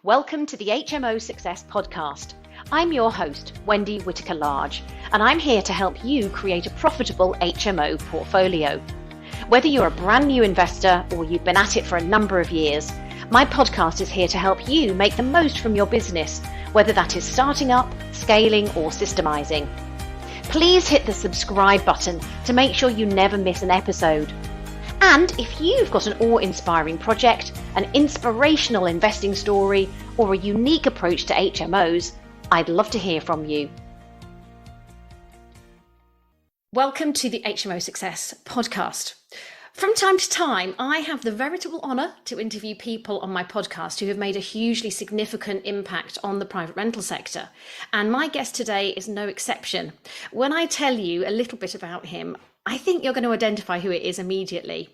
Welcome to the HMO Success Podcast. I'm your host, Wendy Whitaker-Large, and I'm here to help you create a profitable HMO portfolio. Whether you're a brand new investor or you've been at it for a number of years, my podcast is here to help you make the most from your business, whether that is starting up, scaling, or systemizing. Please hit the subscribe button to make sure you never miss an episode. And if you've got an awe-inspiring project, an inspirational investing story, or a unique approach to HMOs, I'd love to hear from you. Welcome to the HMO Success Podcast. From time to time, I have the veritable honour to interview people on my podcast who have made a hugely significant impact on the private rental sector. And my guest today is no exception. When I tell you a little bit about him, I think you're going to identify who it is immediately.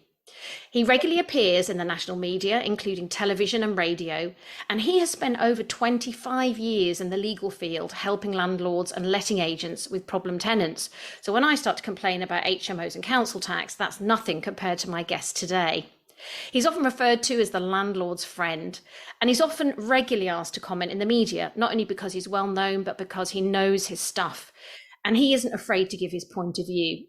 He regularly appears in the national media, including television and radio, and he has spent over 25 years in the legal field helping landlords and letting agents with problem tenants. So when I start to complain about HMOs and council tax, that's nothing compared to my guest today. He's often referred to as the landlord's friend, and he's often regularly asked to comment in the media, not only because he's well known, but because he knows his stuff, and he isn't afraid to give his point of view.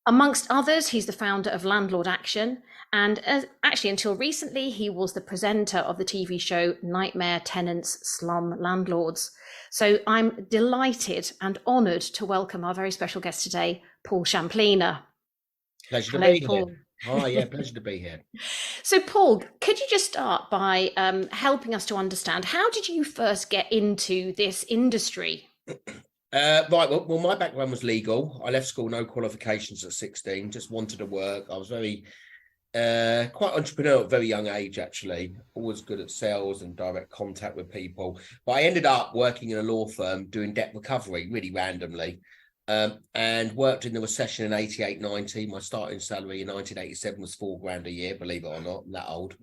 Amongst others, he's the founder of Landlord Action, and actually until recently, he was the presenter of the TV show Nightmare Tenants, Slum Landlords. So I'm delighted and honoured to welcome our very special guest today, Paul Shamplina. Pleasure to be here. Oh yeah, pleasure to be here. So Paul, could you just start by helping us to understand, how did you first get into this industry? Well, my background was legal. I left school, no qualifications at 16, just wanted to work. I was very, quite entrepreneurial at a very young age, actually. Always good at sales and direct contact with people. But I ended up working in a law firm doing debt recovery, really randomly, and worked in the recession in 88, 90. My starting salary in 1987 was $4,000 a year, believe it or not, I'm that old.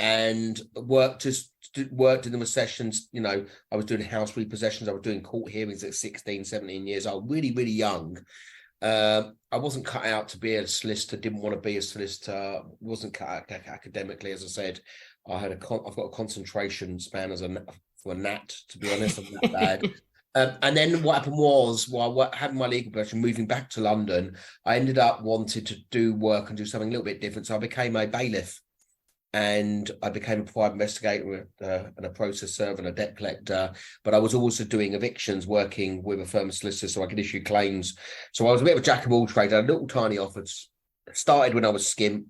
And worked in the recessions. You know, I was doing house repossessions, I was doing court hearings at 16, 17 years old, really, really young. I wasn't cut out to be a solicitor, didn't want to be a solicitor, wasn't cut out academically. As I said, I've got a concentration span for a gnat, to be honest. I'm that bad. And then what happened was, while having my legal profession, moving back to London, I ended up wanting to do work and do something a little bit different. So I became a bailiff. And I became a private investigator and a process server and a debt collector. But I was also doing evictions, working with a firm of solicitors so I could issue claims. So I was a bit of a jack of all trades. I had little tiny offers. Started when I was skint.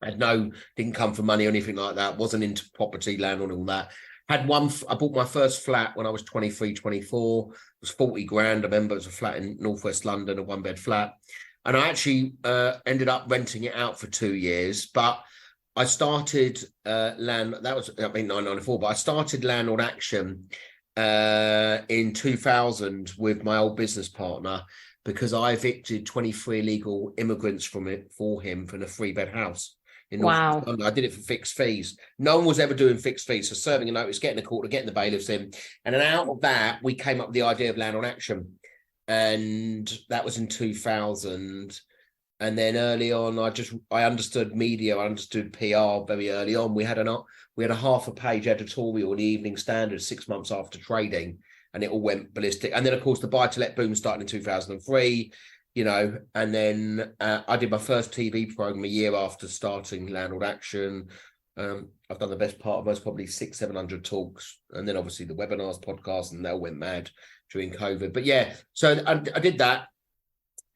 Didn't come for money or anything like that. Wasn't into property, land and all that. I bought my first flat when I was 23, 24. It was $40,000. I remember it was a flat in Northwest London, a one-bed flat. And I actually ended up renting it out for 2 years. But I started that was 1994, but I started Landlord Action in 2000 with my old business partner, because I evicted 23 illegal immigrants for him from a 3-bed house in North London. I did it for fixed fees. No one was ever doing fixed fees, so serving a notice, getting a court, getting the bailiffs in, and then out of that we came up with the idea of Landlord Action, and that was in 2000. And then early on, I understood media, I understood PR very early on. We had a half a page editorial in the Evening Standard 6 months after trading, and it all went ballistic. And then, of course, the buy-to-let boom started in 2003, you know, and then I did my first TV program a year after starting Landlord Action. I've done the best part of most probably 600-700 talks, and then obviously the webinars, podcasts, and they all went mad during COVID. But yeah, so I did that.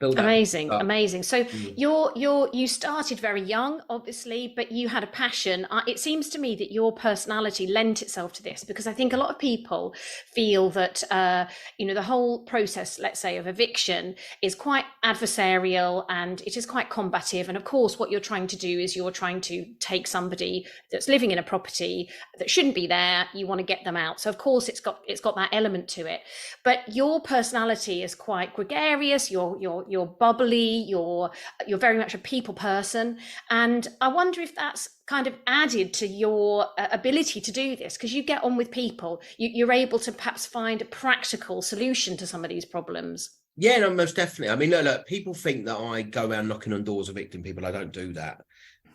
Amazing. So you started very young, obviously, but you had a passion. It seems to me that your personality lent itself to this, because I think a lot of people feel that the whole process, let's say, of eviction is quite adversarial and it is quite combative. And of course, what you're trying to do is you're trying to take somebody that's living in a property that shouldn't be there. You want to get them out. So of course, it's got that element to it. But your personality is quite gregarious. You're bubbly, you're very much a people person. And I wonder if that's kind of added to your ability to do this, because you get on with people. You're able to perhaps find a practical solution to some of these problems. Yeah, no, most definitely. I mean, look, people think that I go around knocking on doors evicting people. I don't do that.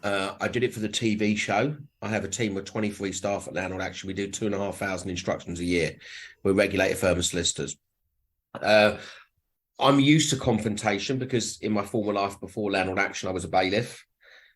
I did it for the TV show. I have a team of 23 staff at Landlord Action. We do 2,500 instructions a year. We're regulated firm and solicitors. I'm used to confrontation because in my former life before Landlord Action, I was a bailiff.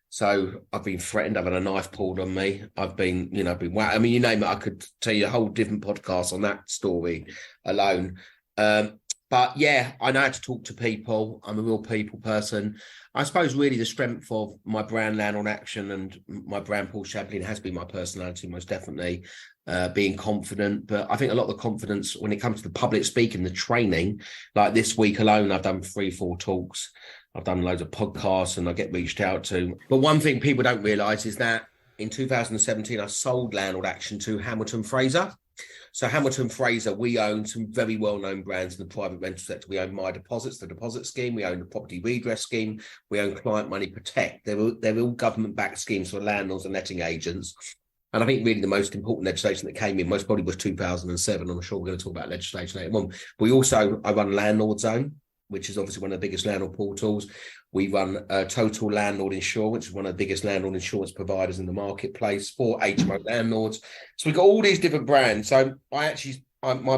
So I've been threatened. I've had a knife pulled on me. I've been, I mean, you name it. I could tell you a whole different podcast on that story alone. But yeah, I know how to talk to people. I'm a real people person. I suppose really the strength of my brand Landlord Action and my brand Paul Shamplina has been my personality, most definitely, being confident. But I think a lot of the confidence when it comes to the public speaking, the training, like this week alone, I've done 3-4 talks. I've done loads of podcasts and I get reached out to. But one thing people don't realise is that in 2017, I sold Landlord Action to Hamilton Fraser. So Hamilton Fraser, we own some very well-known brands in the private rental sector. We own My Deposits, the deposit scheme. We own the Property Redress Scheme. We own Client Money Protect. They're all government-backed schemes for landlords and letting agents. And I think really the most important legislation that came in most probably was 2007. I'm sure we're going to talk about legislation later on. I run Landlord Zone, which is obviously one of the biggest landlord portals. We run Total Landlord Insurance, which is one of the biggest landlord insurance providers in the marketplace for HMO landlords. So we've got all these different brands. So my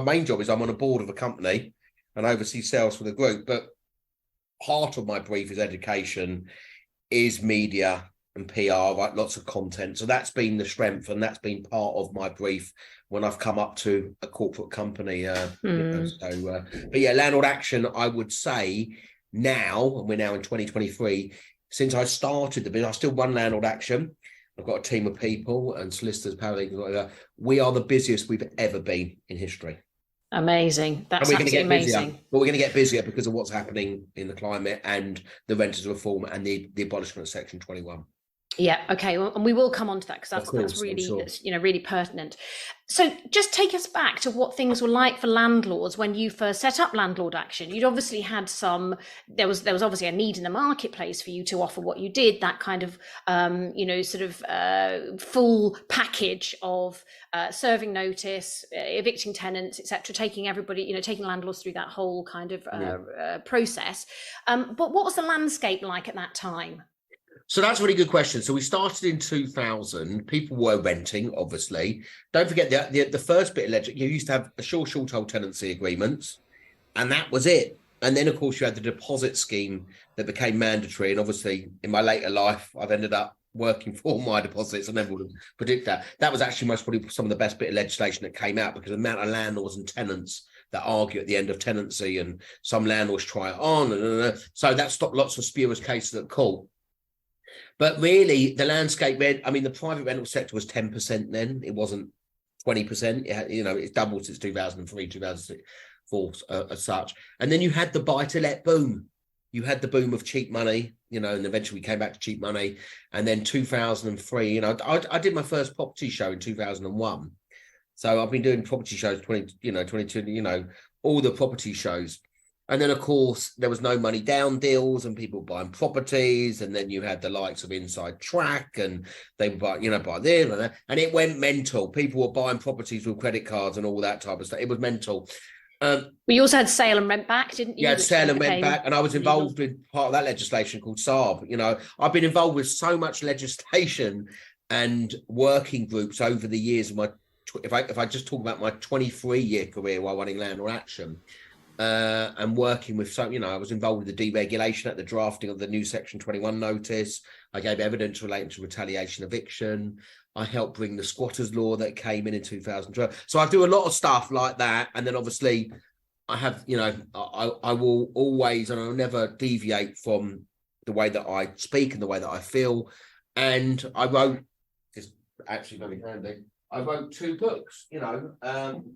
main job is I'm on a board of a company and oversee sales for the group. But part of my brief is education, is media and PR, right? Lots of content. So that's been the strength and that's been part of my brief when I've come up to a corporate company. But yeah, Landlord Action, I would say now, and we're now in 2023, since I started the business, I still run Landlord Action. I've got a team of people and solicitors, paralegals. We are the busiest we've ever been in history. Amazing. That's absolutely amazing. Busier, but we're going to get busier because of what's happening in the climate and the renters reform and the abolishment of Section 21. Yeah. Okay. Well, and we will come on to that because that's really, really pertinent. So just take us back to what things were like for landlords when you first set up Landlord Action. You'd obviously had there was obviously a need in the marketplace for you to offer what you did, that kind of, full package of serving notice, evicting tenants, etc., taking everybody, taking landlords through that whole kind of process. But what was the landscape like at that time? So that's a really good question. So we started in 2000. People were renting, obviously. Don't forget the first bit of legislation, you used to have a short hold tenancy agreements, and that was it. And then, of course, you had the deposit scheme that became mandatory. And obviously, in my later life, I've ended up working for My Deposits. I never would have predicted that. That was actually most probably some of the best bit of legislation that came out because the amount of landlords and tenants that argue at the end of tenancy, and some landlords try it on. So that stopped lots of spurious cases at court. But really, the landscape, the private rental sector was 10% then. It wasn't 20%. It's doubled since 2003, 2004 as such. And then you had the buy-to-let boom. You had the boom of cheap money, and eventually we came back to cheap money. And then 2003, I did my first property show in 2001. So I've been doing property shows, 22, all the property shows. And then, of course, there was no money down deals and people buying properties. And then you had the likes of Inside Track and they would buy this and that. And it went mental. People were buying properties with credit cards and all that type of stuff. It was mental. We also had sale and rent back, didn't you? Yeah, sale and rent back. And I was involved with part of that legislation called SARB. I've been involved with so much legislation and working groups over the years. If I just talk about my 23-year career while running Landlord Action, and working with I was involved with the deregulation at the drafting of the new Section 21 notice. I gave evidence relating to retaliation eviction. I helped bring the squatters law that came in 2012. So I do a lot of stuff like that. And then obviously I have, I will always, and I'll never deviate from the way that I speak and the way that I feel. And I wrote, it's actually very handy, I wrote 2 books,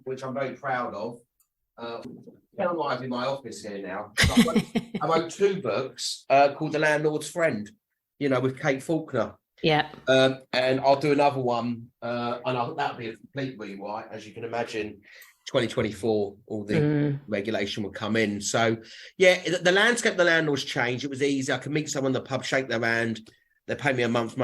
which I'm very proud of. I'm live in my office here now. I wrote 2 books called The Landlord's Friend, with Kate Faulkner. Yeah. And I'll do another one, and that'll be a complete rewrite, as you can imagine. 2024, all the regulation will come in. So, yeah, the landscape of the landlords changed. It was easy. I could meet someone in the pub, shake their hand. They pay me a month's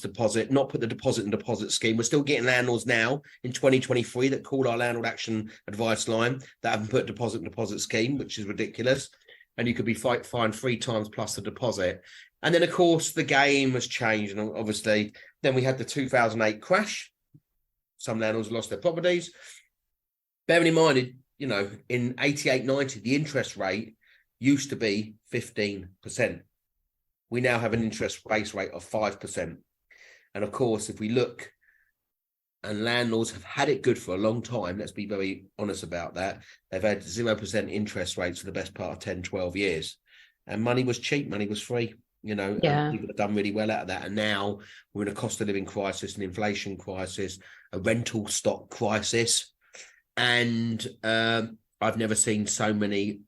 deposit, not put the deposit in deposit scheme. We're still getting landlords now in 2023 that call our Landlord Action advice line that haven't put deposit in deposit scheme, which is ridiculous. And you could be fined 3 times plus the deposit. And then, of course, the game has changed. And obviously, then we had the 2008 crash. Some landlords lost their properties. Bearing in mind, in 88, 90, the interest rate used to be 15%. We now have an interest base rate of 5%. And of course, if we look, and landlords have had it good for a long time, let's be very honest about that. They've had 0% interest rates for the best part of 10, 12 years. And money was cheap, money was free, and people have done really well out of that. And now we're in a cost of living crisis, an inflation crisis, a rental stock crisis. And I've never seen so many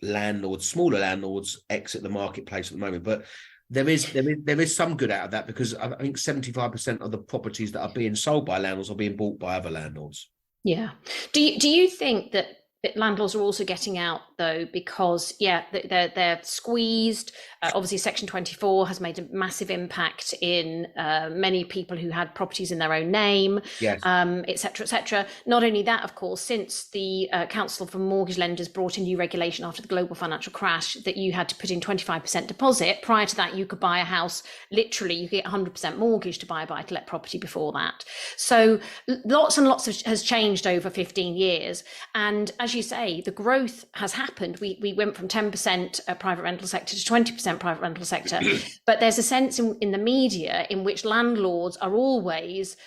smaller landlords exit the marketplace at the moment. But there is some good out of that, because I think 75% of the properties that are being sold by landlords are being bought by other landlords. Yeah. Do you think that landlords are also getting out, though, because they're squeezed? Obviously, Section 24 has made a massive impact in many people who had properties in their own name, yes, et cetera, et cetera. Not only that, of course, since the Council for Mortgage Lenders brought in new regulation after the global financial crash that you had to put in 25% deposit. Prior to that, you could buy a house, literally, you could get 100% mortgage to buy a buy-to-let property before that. So lots and lots has changed over 15 years. And as you say, the growth has happened. We went from 10% private rental sector to 20% private rental sector. But there's a sense in the media in which landlords are always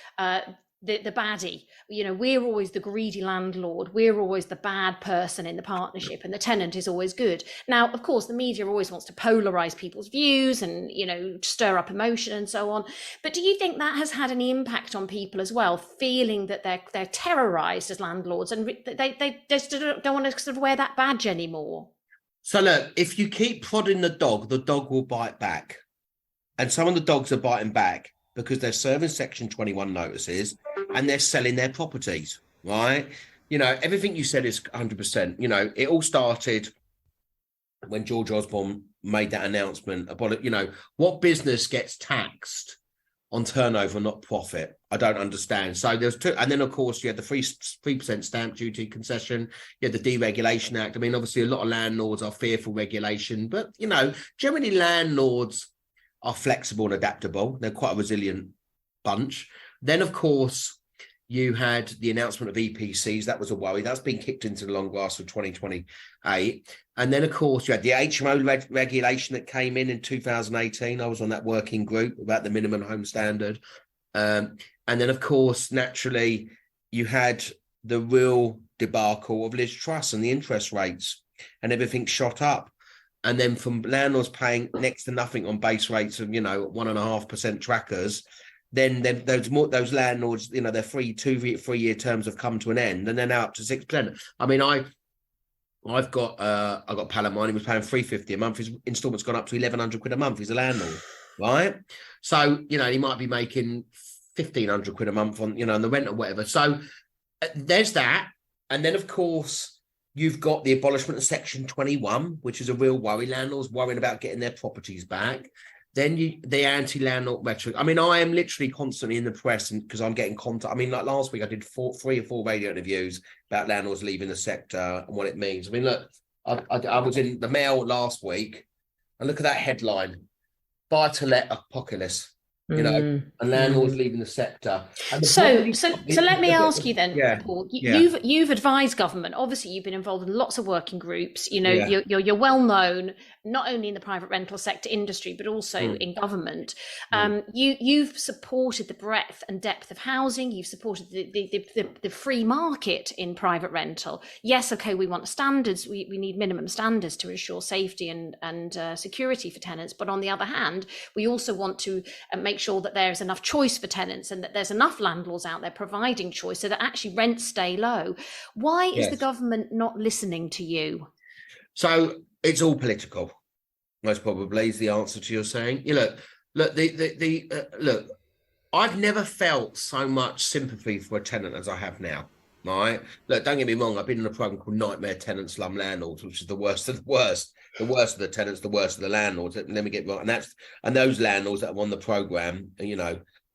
the baddie. We're always the greedy landlord. We're always the bad person in the partnership, and the tenant is always good. Now, of course, the media always wants to polarize people's views and, stir up emotion and so on. But do you think that has had any impact on people as well, feeling that they're terrorized as landlords, and they just don't want to sort of wear that badge anymore? So look, if you keep prodding the dog will bite back. And some of the dogs are biting back because they're serving Section 21 notices and they're selling their properties, right? Everything you said is 100%. It all started when George Osborne made that announcement about it. What business gets taxed on turnover, not profit? I don't understand. So there's two, and then of course you had the 3% stamp duty concession. You had the Deregulation Act. I mean, obviously a lot of landlords are fearful regulation, but generally landlords are flexible and adaptable. They're quite a resilient bunch. Then of course you had the announcement of EPCs. That was a worry. That's been kicked into the long grass for 2028. And then, of course, you had the HMO regulation that came in 2018. I was on that working group about the minimum home standard. And then, of course, naturally, you had the real debacle of Liz Truss and the interest rates, and everything shot up. And then from landlords paying next to nothing on base rates of, 1.5% trackers, then those landlords, their 3-year terms have come to an end, and they're now up to 6%. I mean, I've got a pal of mine who was paying $350 a month. His installment's gone up to £1,100 a month. He's a landlord, right? So he might be making £1,500 a month on on the rent or whatever. So there's that, and then of course you've got the abolishment of Section 21, which is a real worry. Landlords worrying about getting their properties back. Then the anti-landlord rhetoric. I mean, I am literally constantly in the press because I'm getting contact. I mean, like last week, I did 3 or 4 radio interviews about landlords leaving the sector and what it means. I mean, look, I was in the Mail last week, and look at that headline: "Buy-to-let apocalypse." And landlords leaving the sector. So let me ask you then, Paul. You've advised government. Obviously, you've been involved in lots of working groups. You're well known not only in the private rental sector industry but also in government. You've supported the breadth and depth of housing. You've supported the free market in private rental. Yes, okay, we want standards. We need minimum standards to ensure safety and security for tenants. But on the other hand, we also want to make sure that there's enough choice for tenants and that there's enough landlords out there providing choice so that actually rents stay low. Why is the government not listening to you? So it's all political, most probably, is the answer to your saying. Look, I've never felt so much sympathy for a tenant as I have now. Right? Look, don't get me wrong. I've been in a program called Nightmare Tenants, Slum Landlords, which is the worst of the worst. The worst of the tenants, the worst of the landlords. Let me get right. And those landlords that are on the program,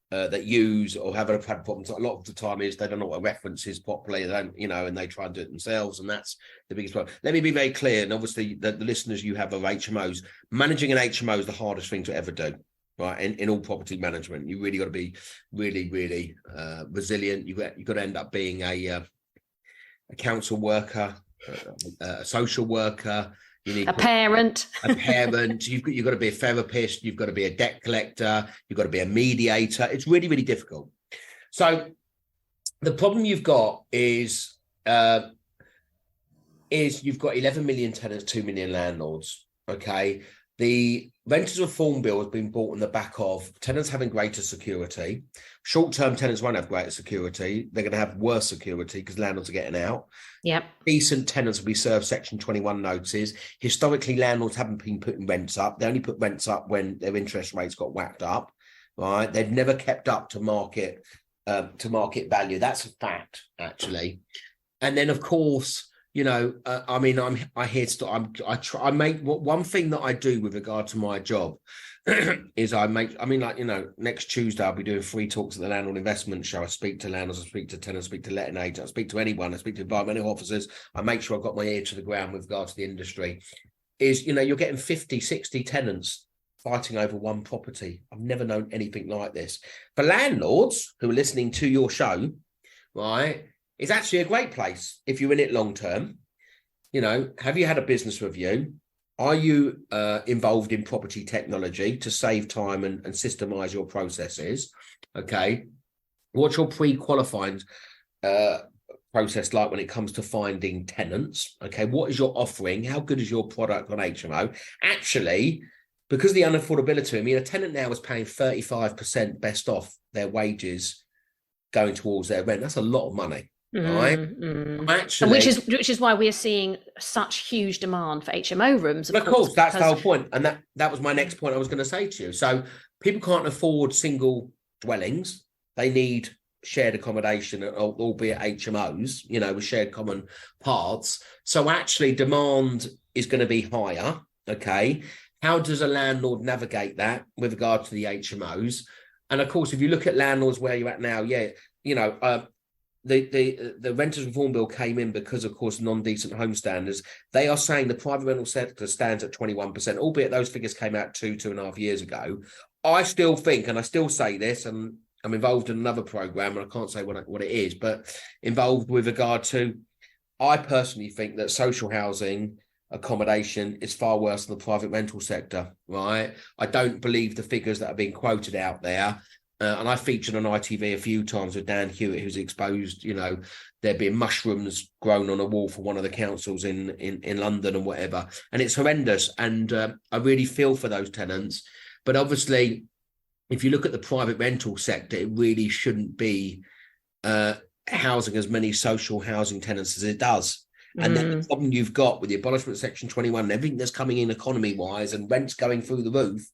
that use or have had problems a lot of the time is they don't know what a reference is properly. They don't, and they try and do it themselves, and that's the biggest problem. Let me be very clear, and obviously the listeners you have of HMOs, managing an HMO is the hardest thing to ever do, right? In all property management, you really got to be really, really resilient. You've got to end up being a council worker, a social worker. You need a parent. You've got to be a therapist. You've got to be a debt collector. You've got to be a mediator. It's really, really difficult. So the problem you've got is you've got 11 million tenants, 2 million landlords. Okay. The Renters Reform Bill has been brought on the back of tenants having greater security. Short-term tenants won't have greater security. They're going to have worse security because landlords are getting out. Yep. Decent tenants will be served Section 21 notices. Historically, landlords haven't been putting rents up. They only put rents up when their interest rates got whacked up, right? They've never kept up to market value. That's a fact, actually. And then, of course, I make one thing that I do with regard to my job is next Tuesday, I'll be doing free talks at the Landlord Investment Show. I speak to landlords, I speak to tenants, I speak to letting agents, I speak to anyone, I speak to environmental officers. I make sure I've got my ear to the ground with regard to the industry. You're getting 50, 60 tenants fighting over one property. I've never known anything like this. For landlords who are listening to your show, right, it's actually a great place if you're in it long term. Have you had a business review? Are you involved in property technology to save time and systemize your processes? Okay. What's your pre-qualifying process like when it comes to finding tenants? Okay. What is your offering? How good is your product on HMO? Actually, because of the unaffordability, a tenant now is paying 35% best off their wages going towards their rent. That's a lot of money. Right. Actually, which is why we are seeing such huge demand for HMO rooms. Of course, that's the whole point. And that was my next point I was going to say to you. So people can't afford single dwellings. They need shared accommodation, albeit HMOs, with shared common parts. So actually demand is going to be higher. Okay. How does a landlord navigate that with regard to the HMOs? And of course, if you look at landlords where you're at now, the Renters Reform Bill came in because, of course, non-decent home standards. They are saying the private rental sector stands at 21%, albeit those figures came out 2.5 years ago. I still think, and I still say this, and I'm involved in another program, and I can't say what it is, but involved with regard to, I personally think that social housing accommodation is far worse than the private rental sector, right? I don't believe the figures that are being quoted out there. And I featured on ITV a few times with Dan Hewitt, who's exposed, there being mushrooms grown on a wall for one of the councils in London and whatever. And it's horrendous. And I really feel for those tenants. But obviously, if you look at the private rental sector, it really shouldn't be housing as many social housing tenants as it does. And then the problem you've got with the abolishment of Section 21 and everything that's coming in economy-wise and rents going through the roof,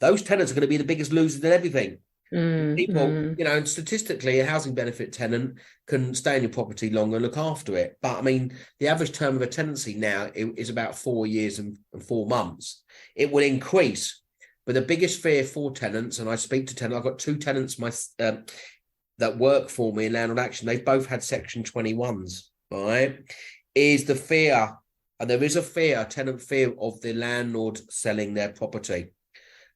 those tenants are going to be the biggest losers in everything. People, and statistically, a housing benefit tenant can stay in your property longer and look after it. But the average term of a tenancy now is about 4 years and 4 months. It will increase. But the biggest fear for tenants, and I speak to tenants, I've got 2 tenants that work for me in Landlord Action. They've both had Section 21s, right? Is the fear, and there is a tenant fear of the landlord selling their property.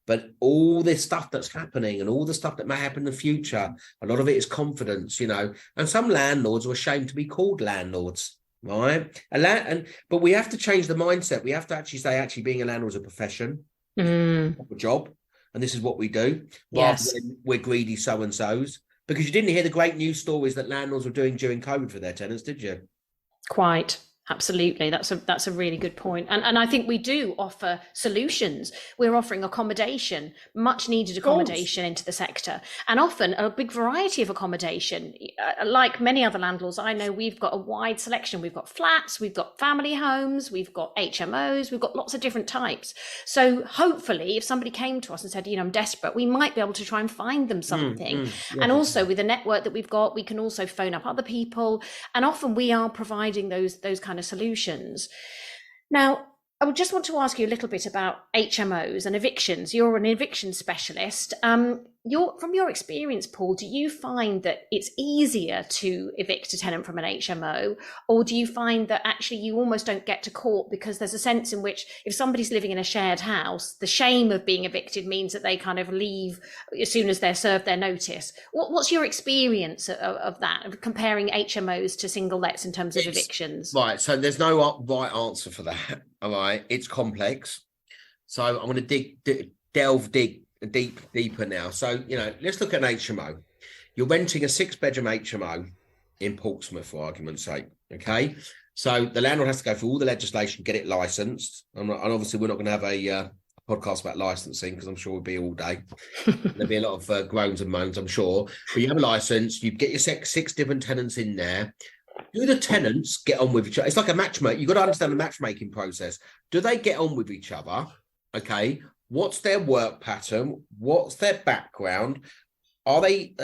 But all this stuff that's happening and all the stuff that may happen in the future, a lot of it is confidence, and some landlords are ashamed to be called landlords, right? But we have to change the mindset. We have to actually say, being a landlord is a profession, a job, and this is what we do. Rather than we're greedy so-and-sos. Because you didn't hear the great news stories that landlords were doing during COVID for their tenants, did you? Quite. Absolutely. That's a really good point. And I think we do offer solutions. We're offering accommodation, much needed accommodation into the sector, and often a big variety of accommodation. Like many other landlords I know, we've got a wide selection. We've got flats, we've got family homes, we've got HMOs, we've got lots of different types. So hopefully if somebody came to us and said, I'm desperate, we might be able to try and find them something. And also with the network that we've got, we can also phone up other people. And often we are providing those kind of solutions. Now, I would just want to ask you a little bit about HMOs and evictions. You're an eviction specialist. From your experience, Paul, do you find that it's easier to evict a tenant from an HMO, or do you find that actually you almost don't get to court because there's a sense in which if somebody's living in a shared house, the shame of being evicted means that they kind of leave as soon as they're served their notice? What's your experience of that, of comparing HMOs to single lets in terms of evictions? Right, so there's no right answer for that. All right, it's complex. So I'm going to delve deeper now. So, let's look at an HMO. You're renting a 6-bedroom HMO in Portsmouth, for argument's sake. Okay. So the landlord has to go through all the legislation, get it licensed. And obviously we're not going to have a podcast about licensing because I'm sure we'll be all day. There'll be a lot of groans and moans, I'm sure. But you have a license, you get your 6 different tenants in there. Do the tenants get on with each other? It's like a matchmaker. You've got to understand the matchmaking process. Do they get on with each other? Okay. What's their work pattern? What's their background? Are they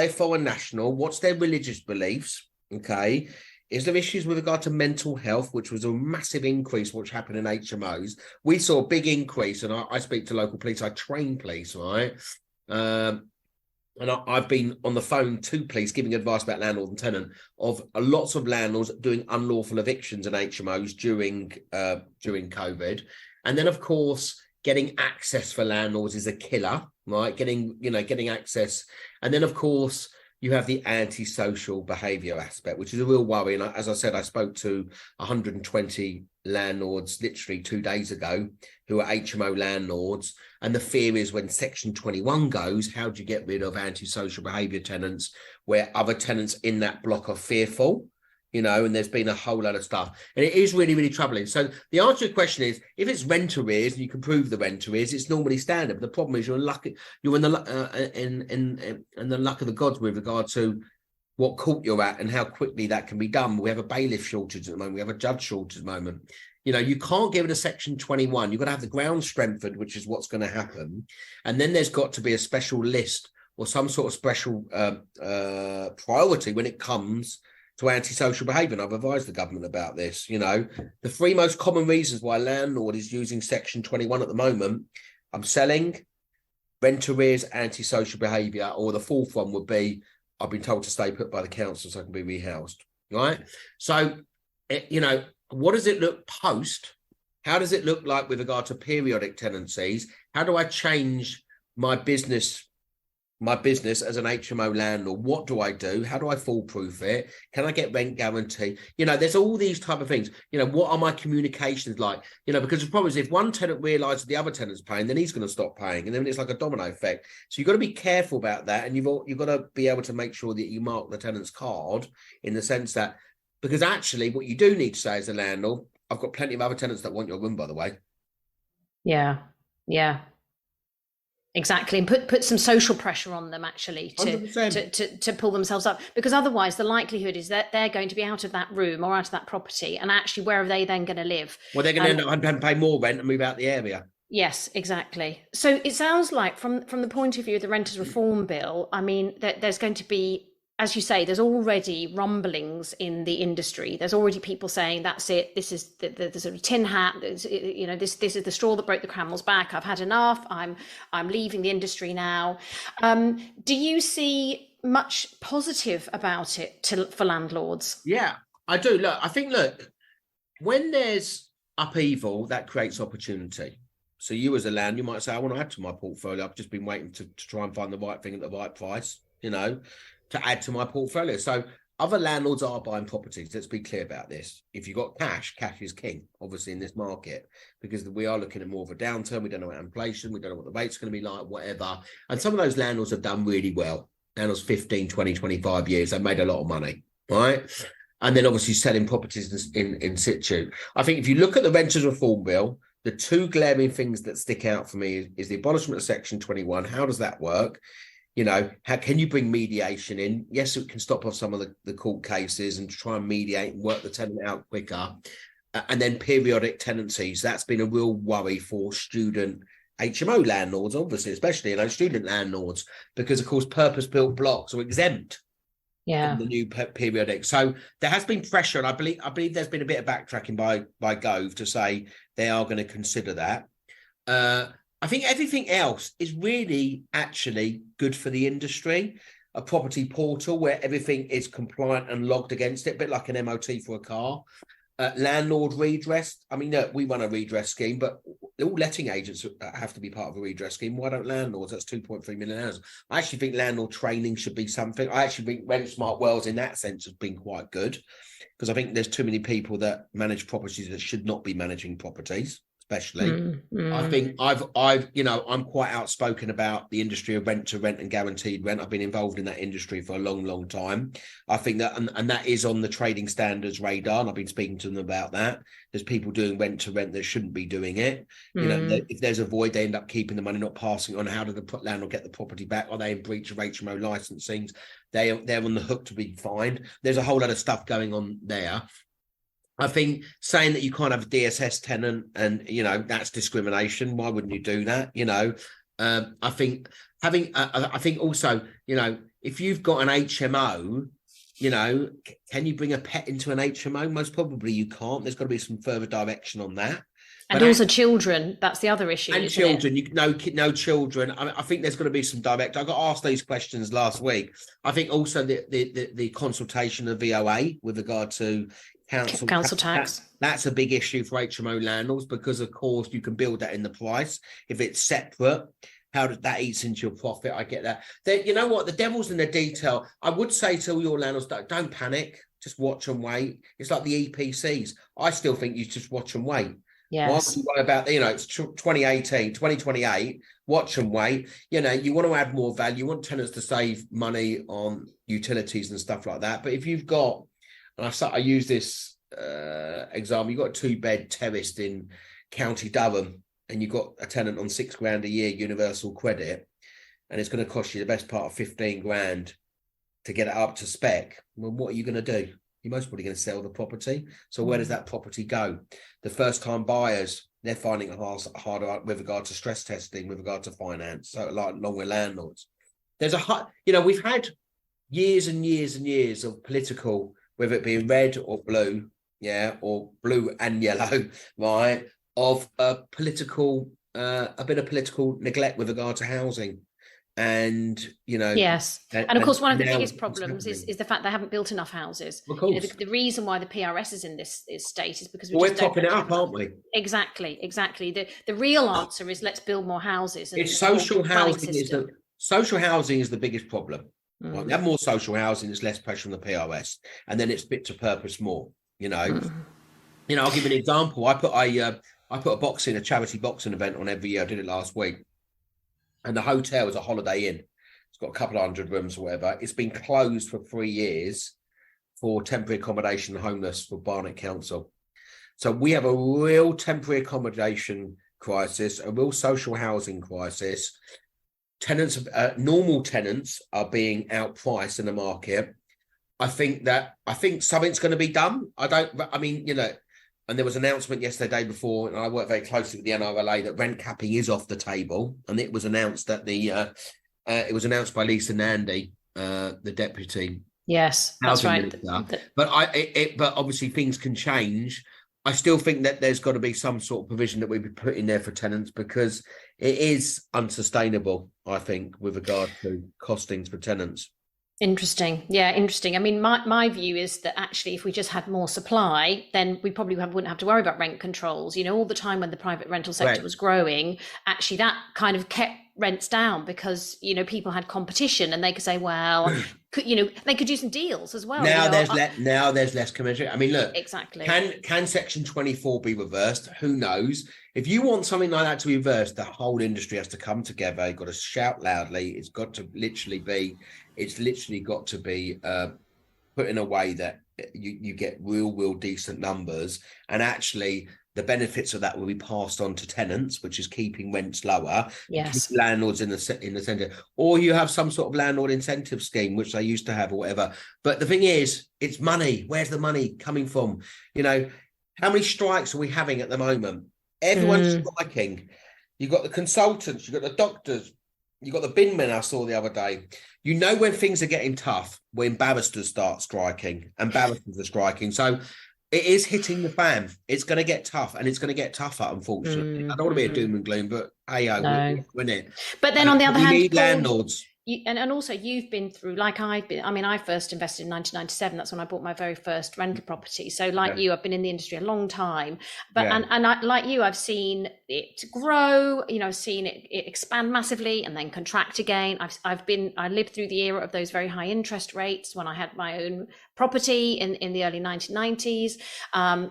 foreign national? What's their religious beliefs? Okay. Is there issues with regard to mental health, which was a massive increase, which happened in HMOs? We saw a big increase, and I speak to local police. I train police, right? And I've been on the phone to police giving advice about landlord and tenant of lots of landlords doing unlawful evictions in HMOs during COVID. And then, of course, getting access for landlords is a killer, right? Getting access. And then, of course, you have the antisocial behaviour aspect, which is a real worry. And as I said, I spoke to 120 landlords literally 2 days ago who are HMO landlords. And the fear is when Section 21 goes, how do you get rid of antisocial behaviour tenants where other tenants in that block are fearful? And there's been a whole lot of stuff. And it is really, really troubling. So the answer to the question is, if it's rent arrears and you can prove the rent arrears, it's normally standard. But the problem is you're in the luck of the gods with regard to what court you're at and how quickly that can be done. We have a bailiff shortage at the moment. We have a judge shortage at the moment. You can't give it a Section 21. You've got to have the ground strengthened, which is what's going to happen. And then there's got to be a special list or some sort of special priority when it comes to antisocial behaviour. And I've advised the government about this. The 3 most common reasons why a landlord is using Section 21 at the moment: I'm selling, rent arrears, antisocial behaviour, or the fourth one would be I've been told to stay put by the council so I can be rehoused. Right? So, what does it look post? How does it look like with regard to periodic tenancies? How do I change my business as an HMO landlord? What do I do? How do I foolproof it? Can I get rent guarantee? There's all these type of things. What are my communications like? Because the problem is if one tenant realises the other tenant's paying, then he's going to stop paying. And then it's like a domino effect. So you've got to be careful about that. And you've got to be able to make sure that you mark the tenant's card in the sense that, because actually what you do need to say as a landlord, I've got plenty of other tenants that want your room, by the way. Yeah. Exactly, and put some social pressure on them actually to pull themselves up, because otherwise the likelihood is that they're going to be out of that room or out of that property, and actually where are they then going to live? Well, they're going to end up having to pay more rent and move out the area. Yes, exactly. So it sounds like from the point of view of the Renters Reform Bill, I mean, that there's going to be, as you say, there's already rumblings in the industry. There's already people saying, that's it. This is the sort of tin hat. This is the straw that broke the camel's back. I've had enough. I'm leaving the industry now. Do you see much positive about it for landlords? Yeah, I do. I think when there's upheaval, that creates opportunity. So you as a landlord, you might say, I want to add to my portfolio. I've just been waiting to try and find the right thing at the right price, to add to my portfolio. So other landlords are buying properties. Let's be clear about this. If you've got cash is king, obviously, in this market, because we are looking at more of a downturn. We don't know about inflation. We don't know what the rate's going to be like, whatever. And some of those landlords have done really well. Landlords 15, 20, 25 years, they've made a lot of money, right? And then obviously selling properties in situ. I think if you look at the Renters Reform Bill, the 2 glaring things that stick out for me is the abolishment of Section 21. How does that work? How can you bring mediation in? Yes, it can stop off some of the court cases and try and mediate and work the tenant out quicker. And then periodic tenancies. That's been a real worry for student HMO landlords, obviously, especially student landlords, because, of course, purpose-built blocks are exempt from the new periodic. So there has been pressure, and I believe there's been a bit of backtracking by Gove to say they are going to consider that. I think everything else is really actually good for the industry. A property portal where everything is compliant and logged against it, a bit like an MOT for a car. Landlord redress. I mean, look, we run a redress scheme, but all letting agents have to be part of a redress scheme. Why don't landlords? That's 2.3 million hours. I actually think landlord training should be something. I actually think Rent Smart Wells in that sense has been quite good, because I think there's too many people that manage properties that should not be managing properties. Especially, I think I've I'm quite outspoken about the industry of rent to rent and guaranteed rent. I've been involved in that industry for a long time. I think that, and that is on the trading standards radar, and I've been speaking to them about that. There's people doing rent to rent that shouldn't be doing it. If there's a void, they end up keeping the money, not passing on. How did the landlord get the property back? Are they in breach of HMO licensing? They're on the hook to be fined. There's a whole lot of stuff going on there. I think saying that you can't have a DSS tenant and, that's discrimination. Why wouldn't you do that? I think also, if you've got an HMO, can you bring a pet into an HMO? Most probably you can't. There's got to be some further direction on that. And also children, that's the other issue. And children, no children. I think there's got to be some direct. I got asked these questions last week. I think also the consultation of VOA with regard to council tax. That's a big issue for HMO landlords, because of course you can build that in the price. If it's separate, how does that eats into your profit? I get that. You know what? The devil's in the detail. I would say to all your landlords, don't panic. Just watch and wait. It's like the EPCs. I still think you just watch and wait. Yes. Why worry about, it's 2018, 2028, watch and wait. You want to add more value. You want tenants to save money on utilities and stuff like that. But if you've got, and I use this example, you've got a 2-bed terraced in County Durham, and you've got a tenant on £6,000 a year universal credit, and it's going to cost you the best part of 15 grand to get it up to spec. Well, what are you going to do? You're most probably going to sell the property. So where does that property go? The first-time buyers, they're finding it harder with regard to stress testing, with regard to finance. So along with landlords, there's we've had years and years and years of political, whether it be red or blue, or blue and yellow, right, of a bit of political neglect with regard to housing. And yes, and of course one of the biggest problems is the fact they haven't built enough houses. Of course. The reason why the PRS is in this state is because we're topping it up, aren't we? Exactly. The real answer is let's build more houses. And it's social housing is the biggest problem. Right? We have more social housing, there's less pressure on the PRS, and then it's fit to purpose more. I'll give you an example. I put a charity boxing event on every year. I did it last week. And the hotel is a Holiday Inn. It's got a couple of hundred rooms or whatever. It's been closed for 3 years for temporary accommodation and homeless for Barnet Council. So we have a real temporary accommodation crisis, a real social housing crisis. Tenants, normal tenants are being outpriced in the market. I think something's going to be done. And there was an announcement yesterday before, and I work very closely with the NRLA, that rent capping is off the table. And it was announced that it was announced by Lisa Nandy, the deputy. Yes, that's right. But obviously things can change. I still think that there's got to be some sort of provision that we be put in there for tenants, because it is unsustainable, I think, with regard to costings for tenants. Interesting. Yeah, interesting. I mean, my view is that actually, if we just had more supply, then we probably wouldn't have to worry about rent controls. All the time when the private rental sector was growing, actually that kind of kept rents down, because people had competition, and they could say, well, they could do some deals as well. Now there's less commission. I mean, look, exactly. Can Section 24 be reversed? Who knows? If you want something like that to be reversed, the whole industry has to come together. You've got to shout loudly. It's literally got to be put in a way that you get real decent numbers, and actually the benefits of that will be passed on to tenants, which is keeping rents lower. Yes. Landlords in the centre, or you have some sort of landlord incentive scheme, which they used to have, or whatever. But the thing is, it's money. Where's the money coming from? How many strikes are we having at the moment? Everyone's striking. You've got the consultants, you've got the doctors, you've got the bin men I saw the other day. When things are getting tough, when barristers start striking, and barristers are striking. So It is hitting the fan. It's going to get tough, and it's going to get tougher, unfortunately. I don't want to be a doom and gloom, but hey, No. we're in it. But then on the other We hand, need Paul, landlords. and also you've been through, like I've been, I mean, I first invested in 1997. That's when I bought my very first rental property. So like you, I've been in the industry a long time, but, and I, like you, I've seen it grow, you know, I've seen it expand massively and then contract again. I lived through the era of those very high interest rates when I had my own property in the early 1990s,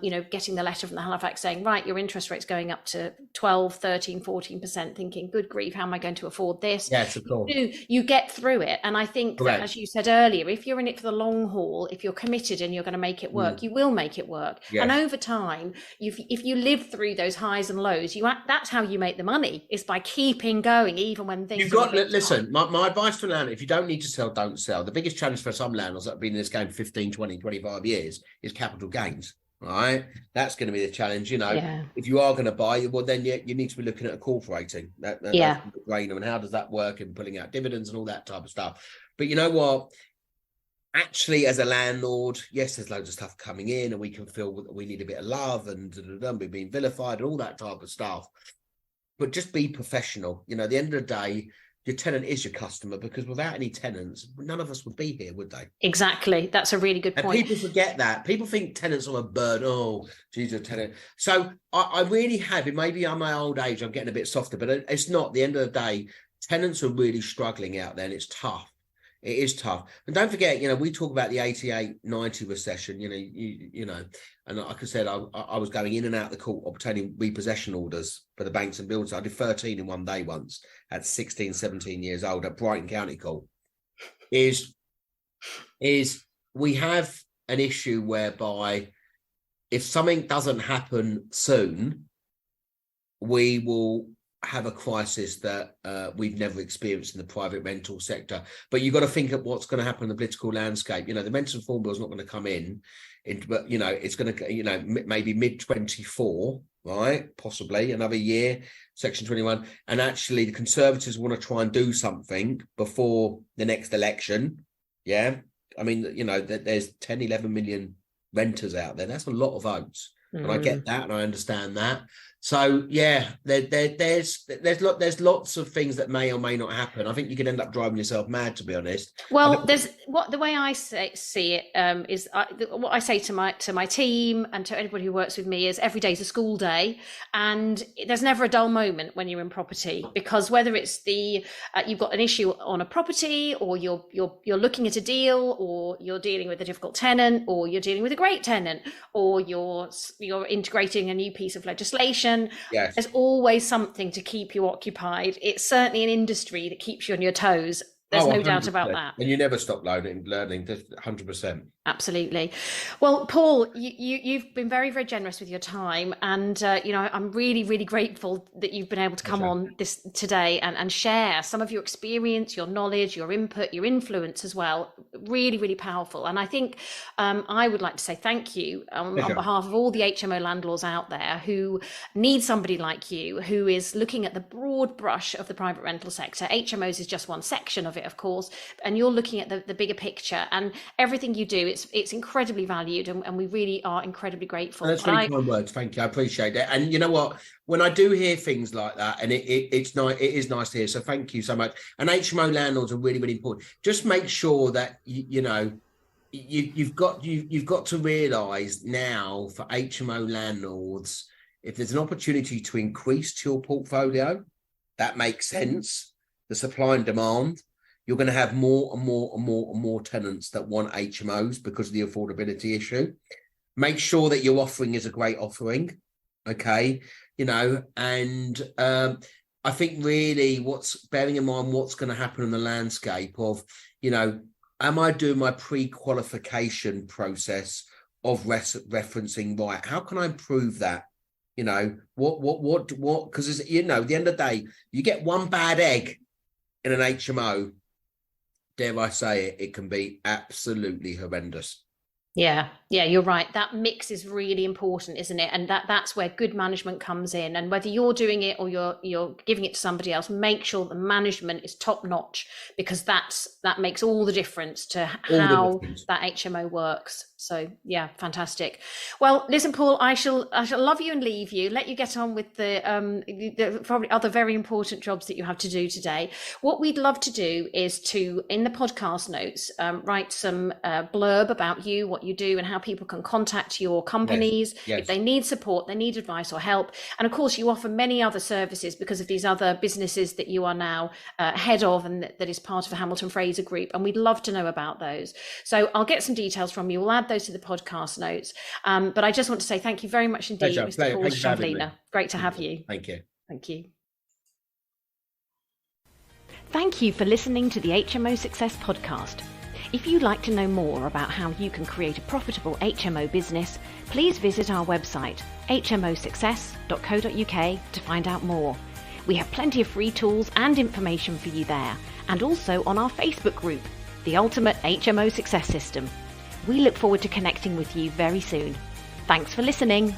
you know, getting the letter from the Halifax saying, right, your interest rate's going up to 12, 13, 14%, thinking, good grief, how am I going to afford this? Yes, of course. You get through it. And I think that, as you said earlier, if you're in it for the long haul, if you're committed and you're going to make it work, you will make it work. Yes. And over time, if you live through those highs and lows, that's how you make the money, is by keeping going, even when things listen, my advice to landlords, if you don't need to sell, don't sell. The biggest challenge for some landlords that have been in this game 15, 20, 25 years is capital gains. Right, that's going to be the challenge. You know, if you are going to buy, well, then you need to be looking at incorporating that. That's the brainer, and how does that work in pulling out dividends and all that type of stuff. But you know what? Actually, as a landlord, yes, there's loads of stuff coming in, and we can feel that we need a bit of love and we're being vilified and all that type of stuff. But just be professional. You know, at the end of the day, your tenant is your customer, because without any tenants, none of us would be here, would they? Exactly. That's a really good point. And people forget that. People think tenants are a burden. Oh, geez, a tenant. So I really have, it maybe I'm my old age, I'm getting a bit softer, but it's not. At the end of the day, tenants are really struggling out there, and it's tough. It is tough. And don't forget, you know, we talk about the 88-90 recession, you know, and like I said, I was going in and out of the court obtaining repossession orders for the banks and builders. I did 13 in one day once at 16, 17 years old at Brighton County Court. Is we have an issue whereby if something doesn't happen soon, we will have a crisis that we've never experienced in the private rental sector. But you've got to think of what's going to happen in the political landscape. You know, the Rental Reform Bill is not going to come in, but, you know, it's going to, you know, maybe mid-24, right? Possibly another year, Section 21. And actually the Conservatives want to try and do something before the next election. Yeah. I mean, you know, there's 10, 11 million renters out there. That's a lot of votes. And I get that, and I understand that. So yeah, there's lots of things that may or may not happen. I think you could end up driving yourself mad, to be honest. Well, the way I see it is what I say to my team and to anybody who works with me is every day is a school day, and there's never a dull moment when you're in property, because whether it's you've got an issue on a property, or you're looking at a deal, or you're dealing with a difficult tenant, or you're dealing with a great tenant, or you're integrating a new piece of legislation. Yes. There's always something to keep you occupied. It's certainly an industry that keeps you on your toes. There's no doubt about that. And you never stop learning, 100%. Absolutely. Well, Paul, you've been very, very generous with your time. And, you know, I'm really, really grateful that you've been able to come on this today and share some of your experience, your knowledge, your input, your influence as well. Really, really powerful. And I think I would like to say thank you on behalf of all the HMO landlords out there who need somebody like you, who is looking at the broad brush of the private rental sector. HMOs is just one section of it, of course, and you're looking at the bigger picture, and everything you do, it's incredibly valued, and we really are incredibly grateful. That's very kind words. Thank you. I appreciate it. And you know what? When I do hear things like that, and it's nice, it is nice to hear. So thank you so much. And HMO landlords are really, really important. Just make sure that you know you've got to realise now, for HMO landlords, if there's an opportunity to increase to your portfolio, that makes sense. The supply and demand. You're going to have more and more tenants that want HMOs because of the affordability issue. Make sure that your offering is a great offering, okay? You know, and I think really bearing in mind what's going to happen in the landscape of, you know, am I doing my pre-qualification process of referencing right? How can I improve that? You know, what? Because, you know, at the end of the day, you get one bad egg in an HMO, dare I say it, it can be absolutely horrendous. Yeah, you're right. That mix is really important, isn't it? And that's where good management comes in. And whether you're doing it or you're giving it to somebody else, make sure the management is top notch, because that makes all the difference to how that HMO works. So yeah, fantastic. Well, listen, Paul, I shall love you and leave you. Let you get on with the probably other very important jobs that you have to do today. What we'd love to do is to, in the podcast notes, write some blurb about you, what you do, and how people can contact your companies if they need support, they need advice or help. And of course, you offer many other services because of these other businesses that you are now head of, and that is part of the Hamilton Fraser group. And we'd love to know about those. So I'll get some details from you. We'll add those to the podcast notes. But I just want to say thank you very much indeed, Mr. Paul Shamplina. Great to have you. Thank you. Thank you. Thank you for listening to the HMO Success Podcast. If you'd like to know more about how you can create a profitable HMO business, please visit our website, hmosuccess.co.uk, to find out more. We have plenty of free tools and information for you there, and also on our Facebook group, The Ultimate HMO Success System. We look forward to connecting with you very soon. Thanks for listening.